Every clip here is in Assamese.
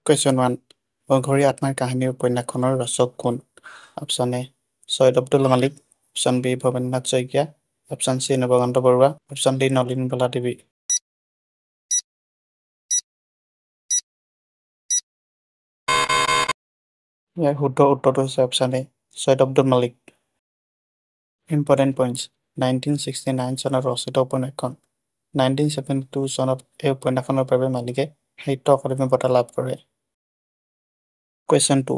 Question 1. অঘৰী আত্মাৰ কাহিনী উপন্যাসখনৰ ৰচক কোন? অপশ্যন এ Syed Abdul Malik, option B Bhabendranath Saikia, option C Nabakanta Barua, option D Nalinibala Devi. ইয়াৰ শুদ্ধ উত্তৰটো হৈছে অপশ্যন এ ছৈয়দ আব্দুল মালিক। ইম্পৰ্টেণ্ট পইণ্টছ 1969 চনত ৰচিত উপন্যাসখন 1972 চনত এই উপন্যাসখনৰ বাবে মালিকে সাহিত্য অকাডেমি বঁটা লাভ কৰে। Question 2.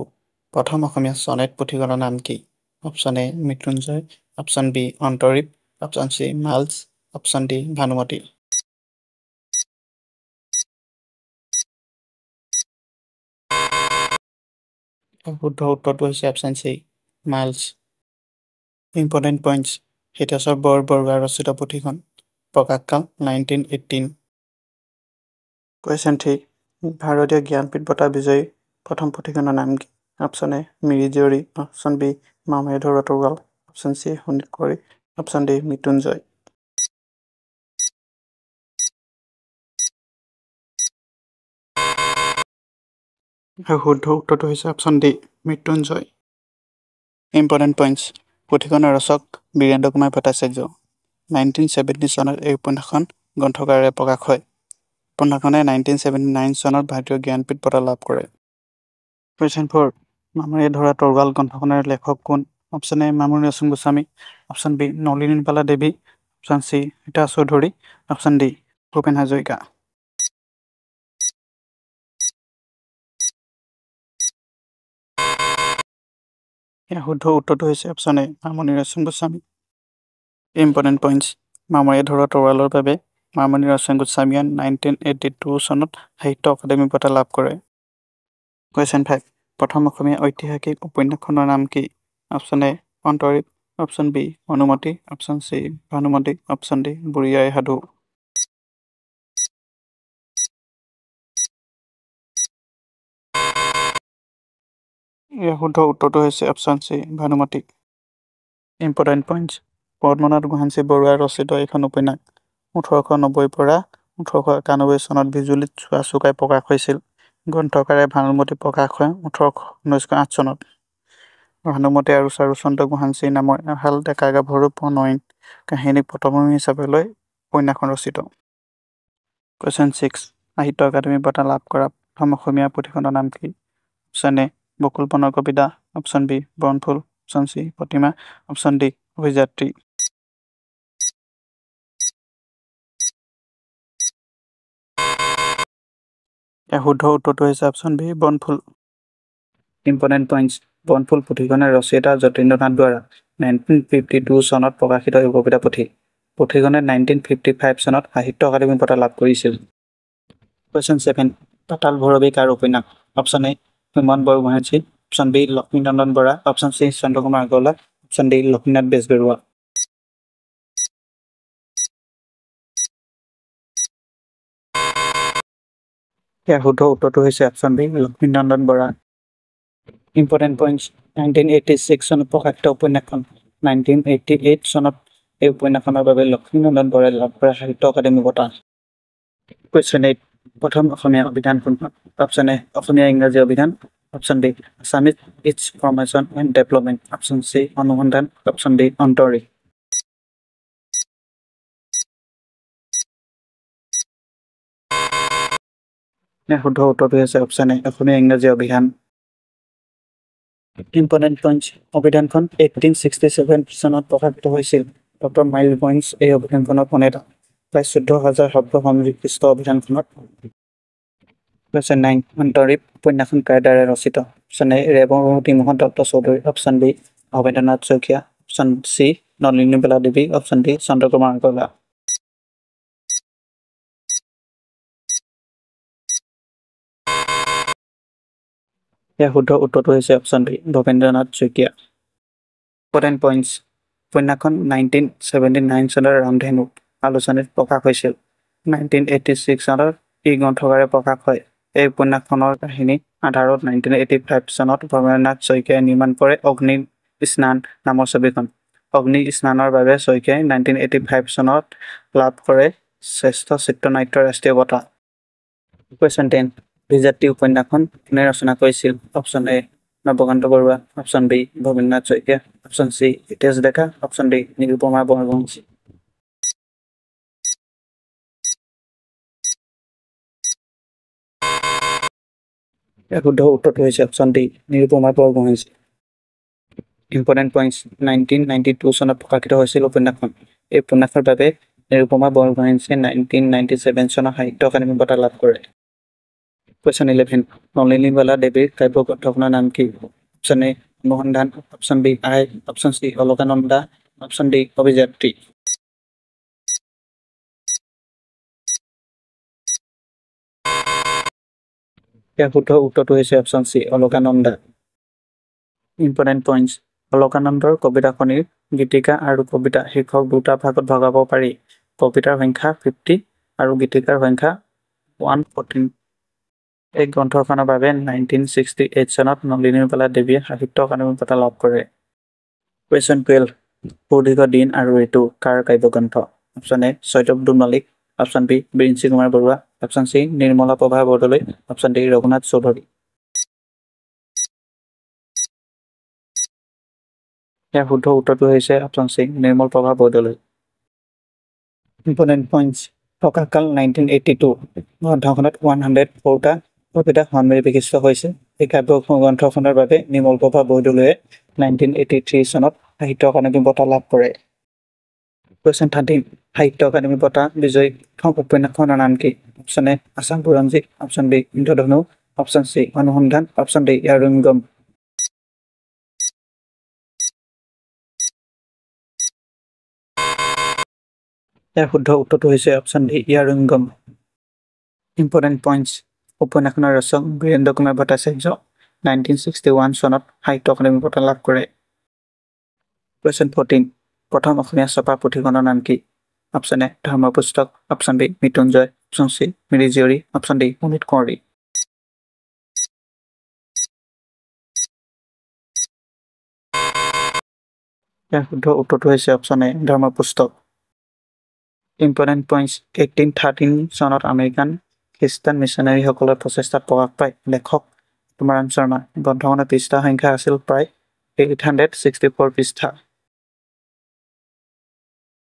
প্ৰথম অসমীয়া চনেট পুথিখনৰ নাম কি? Option A Mrityunjay, option B Antareep, option C মাল্চ, অপশ্যন ডি ভানুমতী। শুদ্ধ উত্তৰটো হৈছে অপশ্যন চি মাল্চ। ইম্পৰ্টেণ্ট পইণ্টছ হিতেশ্বৰ বৰবৰুৱা ৰচিত পুথিখন প্ৰকাশকাল 1918। Question 3. ভাৰতীয় জ্ঞানপীঠ বঁটা বিজয়ী প্ৰথম পুথিখনৰ নাম কি? অপশ্যন এ মিৰি জীয়ৰী, অপশ্যন বি মামৰে ধৰা তৰোৱাল, অপশ্যন চি সুনীল কুঁৱৰী, অপশ্যন ডি মৃত্যুঞ্জয়। শুদ্ধ উত্তৰটো হৈছে option D Mrityunjay. Important points পুথিখনৰ ৰচক বীৰেন্দ্ৰ কুমাৰ ভট্টাচাৰ্য। 1970 চনত এই উপন্যাসখন গ্ৰন্থকাৰেৰে প্ৰকাশ হয়। উপন্যাসখনে 1979 চনত ভাৰতীয় জ্ঞানপীঠ বঁটা লাভ কৰে। Question 4. মামৰে ধৰা তৰোৱাল গ্ৰন্থখনৰ লেখক কোন? Option A Mamoni Raisom Goswami, option B Nalinibala Devi, option C Rita Chowdhury, option D Bhupen Hazarika. ইয়াৰ শুদ্ধ উত্তৰটো হৈছে option A Mamoni Raisom Goswami. Important points মামৰে ধৰা তৰোৱালৰ বাবে মামণি ৰয়ছম গোস্বামীয়ে 1982 চনত সাহিত্য অকাডেমি বঁটা লাভ কৰে। Question 5. প্ৰথম অসমীয়া ঐতিহাসিক উপন্যাসখনৰ নাম কি? Option A Antarip, option B Anumati, option C Bhanumati, option D Burhi Aai Sadhu. ইয়াৰ শুদ্ধ উত্তৰটো হৈছে option C Bhanumati. Important points Padmanath Gohain বৰুৱাৰ ৰচিত এইখন উপন্যাস 1890 পৰা 1891 চনত বিজুলীত চোৱা চুকাই প্ৰকাশ হৈছিল। গ্ৰন্থকাৰে ভানুমতী প্ৰকাশ হয় 1908 চনত। ভানুমতী আৰু চাৰুচন্দ্ৰ গোহাঞি নামৰ এহাল ডেকা গাভৰু প্ৰণয়ন কাহিনীক পটভূমি হিচাপে লৈ উপন্যাসখন ৰচিত। Question 6. সাহিত্য অকাডেমি বঁটা লাভ কৰা প্ৰথম অসমীয়া পুথিখনৰ নাম কি? অপশ্যন এ বকুল বনৰ কবিতা, অপশ্যন বি বনফুল, অপশ্যন চি প্ৰতিমা, অপশ্যন ডি অভিযাত্ৰী। ইয়াৰ শুদ্ধ উত্তৰটো হৈছে অপশ্যন বি বনফুল। ইম্পৰ্টেণ্ট পইণ্টছ বনফুল পুথিখনৰ ৰচয়িতা যতীন্দ্ৰনাথ দুৱৰা 1952 চনত প্ৰকাশিত এই কবিতা পুথি। পুথিখনে 1955 চনত সাহিত্য অকাডেমি বঁটা লাভ কৰিছিল। Question 7. পাতাল ভৈৰৱী কাৰ উপন্যাস? Option A Himanta Borgohain, option B Lakshminandan Bora, option C Chandrakumar Agarwala, option D Lakshminath Bezbaroa. ইয়াৰ শুদ্ধ উত্তৰটো হৈছে option B Lakshminandan Bora. Important points 1986 চনত প্ৰকাশিত উপন্যাসখন 1988 চনত এই উপন্যাসখনৰ বাবে লক্ষ্মীনন্দন বৰাই লাভ কৰে সাহিত্য অকাডেমি বঁটা। Question 8. প্ৰথম অসমীয়া অভিধান কোনখন? Option A Asomiya Ingraji Abhidhan, option B Assamese its formation and development, option C Anusandhan, option D Antarip. ইয়াৰ শুদ্ধ উত্তৰটো হৈছে অপশ্যন এ অসমীয়া ইংৰাজী অভিধান। ইম্পৰ্টেণ্ট পইণ্টছ অভিধানখন 1867 চনত প্ৰকাশিত হৈছিল। ডক্টৰ মাইল পইণ্টছ এই অভিধানখনৰ প্ৰণেতা। প্ৰায় 14,000 শব্দ সন্নিৱিষ্ট অভিধানখনত। Question 9. অন্তৰীপ উপন্যাসখন কাৰ দ্বাৰা ৰচিত? Option A Rebati Mohan Dutta Choudhury, option B Bhabendranath Saikia, option C Nalinibala Devi, option D Chandrakumar Agarwala. ইয়াৰ শুদ্ধ উত্তৰটো হৈছে option B Bhabendranath Saikia. Important points উপন্যাসখন 1979 চনৰ ৰামধেনু আলোচনীত প্ৰকাশ হৈছিল। 1986 চনত ই গ্ৰন্থকাৰে প্ৰকাশ হয়। এই উপন্যাসখনৰ কাহিনী আধাৰত 1985 চনত ভৱেন্দ্ৰনাথ শইকীয়াই নিৰ্মাণ কৰে অগ্নি স্নান নামৰ ছবিখন। অগ্নি স্নানৰ বাবে শইকীয়াই 1985 চনত লাভ কৰে শ্ৰেষ্ঠ চিত্ৰনাট্য ৰাষ্ট্ৰীয় বঁটা। Question 10. অভিযাত্ৰী উপন্যাসখন কোনে ৰচনা কৰিছিল? Option A Nabakanta Barua, option B Bhabendranath Saikia, option C Hitesh Deka, option D Nirupama Borgohain. ইয়াৰ শুদ্ধ উত্তৰটো হৈছে option D Nirupama Borgohain. Important points 1992 চনত প্ৰকাশিত হৈছিল উপন্যাসখন। এই উপন্যাসৰ বাবে নিৰুপমা বৰগোহাঞিয়ে 1997 চনত সাহিত্য একাডেমী বঁটা লাভ কৰে। কুৱেশ্যন 11 নলিনীবালা দেৱীৰ কাব্যগ্ৰন্থখনৰ নাম কি? Option A Anusandhan, option B Aai, option C Alakananda, option D Abhijatri. ইয়াৰ শুদ্ধ উত্তৰটো হৈছে option C Alakananda. Important points অলকানন্দৰ কবিতাখনিৰ গীতিকা আৰু কবিতা শীৰ্ষক দুটা ভাগত ভগাব পাৰি। কবিতাৰ সংখ্যা 50 আৰু গীতিকাৰ সংখ্যা 114। এই গ্ৰন্থখনৰ বাবে 1968 চনত নলিনীবালা দেৱীয়ে সাহিত্য একাডেমী বঁটা লাভ কৰে। কুৱেশ্যন 12 সুদীৰ্ঘ দিন আৰু ঋতু কাৰ কাব্যগ্ৰন্থ? Option A Syed Abdul Malik, option B Birinchi Kumar Barua, option C Nirmala Prabha Bordoloi, option D Raghunath Choudhury. ইয়াৰ শুদ্ধ উত্তৰটো হৈছে option C Nirmal Prabha Bordoloi. Important points প্ৰকাশকাল 1982। গ্ৰন্থখনত 104টা কবিতা সন্নিৱিষ্ট হৈছে। এই কাব্যগ্ৰন্থখনৰ বাবে নিৰ্মল প্ৰভা বৰদলৈয়ে 1983 চনত সাহিত্য একাডেমী বঁটা লাভ কৰে। কুৱেশ্যন 13 সাহিত্য একাডেমী বঁটা বিজয়ী প্ৰথম উপন্যাসখনৰ নাম কি? অপশ্যন এ আছাম বুৰঞ্জী, option B ইন্দ্ৰধনু, option C Anusandhan, option D ইয়াৰুঙ্গম। ইয়াৰ শুদ্ধ উত্তৰটো হৈছে অপশ্যন ডি ইয়াৰুঙ্গম। ইম্পৰ্টেণ্ট পইণ্টছ উপন্যাসখনৰ ৰচক বীৰেন্দ্ৰ কুমাৰ ভট্টাচাৰ্য 1961 চনত সাহিত্য একাডেমী বঁটা লাভ কৰে। কুৱেশ্যন 14 প্ৰথম অসমীয়া ছপা পুথিখনৰ নাম কি? Option A Dharmapustak, option B Mrityunjay, option C Mirijiyori, option D Amrit Kunwari. ইয়াৰ শুদ্ধ উত্তৰটো হৈছে option A Dharmapustak. Important points 1813 চনত আমেৰিকান খ্ৰীষ্টান মিছনাৰীসকলৰ প্ৰচেষ্টাত প্ৰকাশ পায় লেখক আত্মাৰাম শৰ্মা। গ্ৰন্থখনৰ পৃষ্ঠা সংখ্যা আছিল প্ৰায় 864 পৃষ্ঠা।